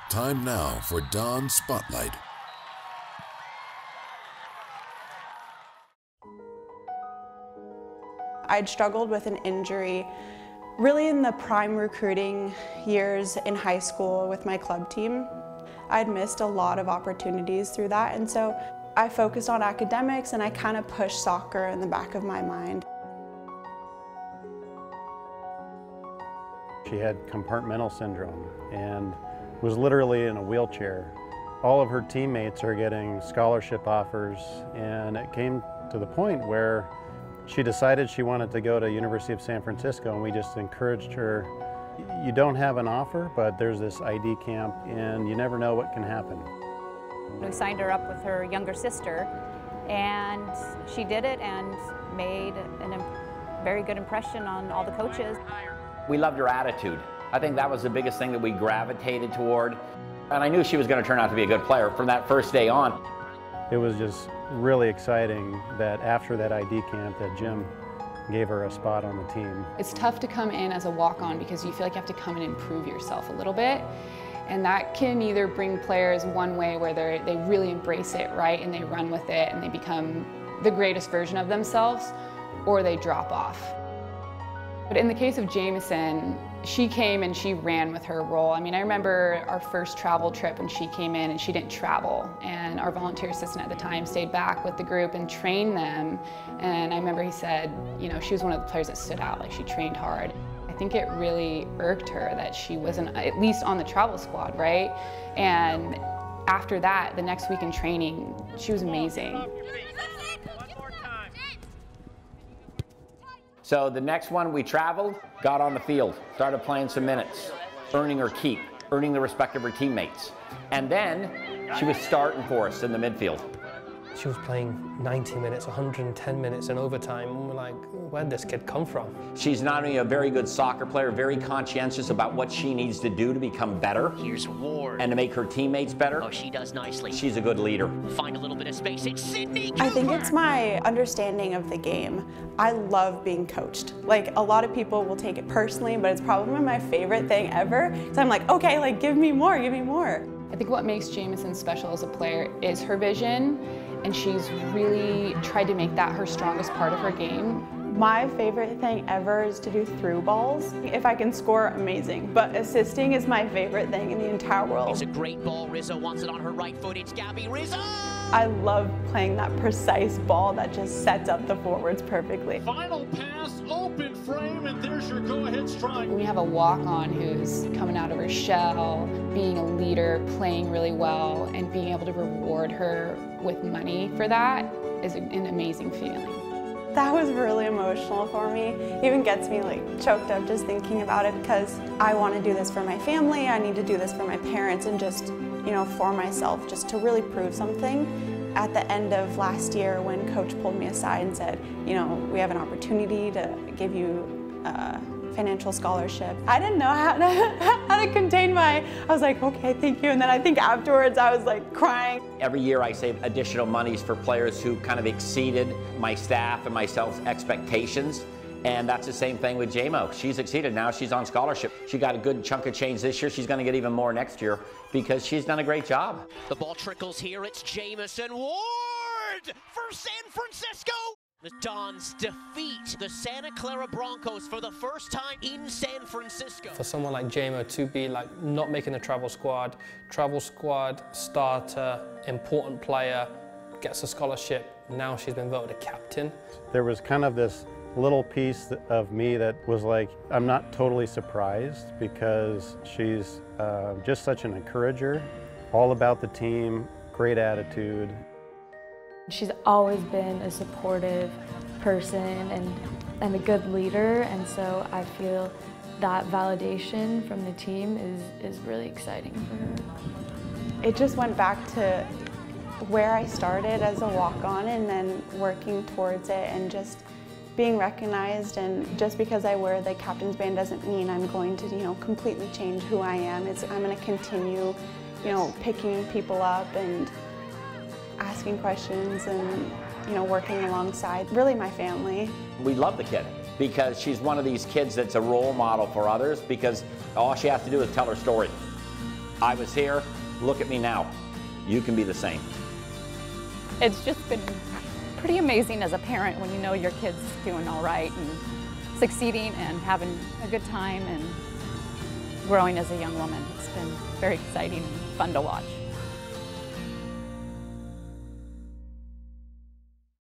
Time now for Dawn's Spotlight. I'd struggled with an injury really in the prime recruiting years in high school with my club team. I'd missed a lot of opportunities through that, and so I focused on academics and I kind of pushed soccer in the back of my mind. She had compartmental syndrome and was literally in a wheelchair. All of her teammates are getting scholarship offers, and it came to the point where she decided she wanted to go to University of San Francisco, and we just encouraged her. You don't have an offer, but there's this ID camp, and you never know what can happen. We signed her up with her younger sister, and she did it and made a very good impression on all the coaches. We loved her attitude. I think that was the biggest thing that we gravitated toward. And I knew she was going to turn out to be a good player from that first day on. It was just really exciting that after that ID camp that Jim gave her a spot on the team. It's tough to come in as a walk-on because you feel like you have to come in and prove yourself a little bit. And that can either bring players one way where they really embrace it, right, and they run with it and they become the greatest version of themselves, or they drop off. But in the case of Jamesen, she came and she ran with her role. I mean, I remember our first travel trip when she came in and she didn't travel. And our volunteer assistant at the time stayed back with the group and trained them. And I remember he said, you know, she was one of the players that stood out, like she trained hard. I think it really irked her that she wasn't at least on the travel squad, right? And after that, the next week in training, she was amazing. So the next one, we traveled, got on the field, started playing some minutes, earning her keep, earning the respect of her teammates. And then she was starting for us in the midfield. She was playing 90 minutes, 110 minutes in overtime, and we're like, where'd this kid come from? She's not only a very good soccer player, very conscientious about what she needs to do to become better. Here's Ward. And to make her teammates better. Oh, she does nicely. She's a good leader. Find a little bit of space. It's Sydney. I think it's my understanding of the game. I love being coached. Like, a lot of people will take it personally, but it's probably my favorite thing ever. So I'm like, okay, like, give me more, give me more. I think what makes Jamesen special as a player is her vision, and she's really tried to make that her strongest part of her game. My favorite thing ever is to do through balls. If I can score, amazing. But assisting is my favorite thing in the entire world. It's a great ball. Rizzo wants it on her right foot. It's Gabby Rizzo! I love playing that precise ball that just sets up the forwards perfectly. Final pass, open frame, and there's your go-ahead strike. We have a walk-on who's coming out of her shell, being a leader, playing really well, and being able to reward her with money for that is an amazing feeling. That was really emotional for me. It even gets me like choked up just thinking about it, because I want to do this for my family, I need to do this for my parents, and just, you know, for myself, just to really prove something. At the end of last year, when Coach pulled me aside and said, you know, we have an opportunity to give you a financial scholarship, I didn't know how to contain I was like, okay, thank you. And then I think afterwards I was like crying. Every year I save additional monies for players who kind of exceeded my staff and myself's expectations. And that's the same thing with JMO. She's exceeded. Now she's on scholarship. She got a good chunk of change this year. She's going to get even more next year because she's done a great job. The ball trickles here. It's Jamesen Ward for San Francisco. The Dons defeat the Santa Clara Broncos for the first time in San Francisco. For someone like JMO to be like not making the travel squad starter, important player, gets a scholarship, now she's been voted a captain. There was kind of this little piece of me that was like, I'm not totally surprised, because she's just such an encourager, all about the team, great attitude. She's always been a supportive person and a good leader, and so I feel that validation from the team is really exciting for her. It just went back to where I started as a walk-on, and then working towards it and just being recognized. And just because I wear the captain's band doesn't mean I'm going to, you know, completely change who I am. I'm going to continue, you know, picking people up and asking questions and, you know, working alongside really my family. We love the kid because she's one of these kids that's a role model for others, because all she has to do is tell her story. I was here, look at me now. You can be the same. It's just been pretty amazing as a parent when you know your kid's doing all right and succeeding and having a good time and growing as a young woman. It's been very exciting and fun to watch.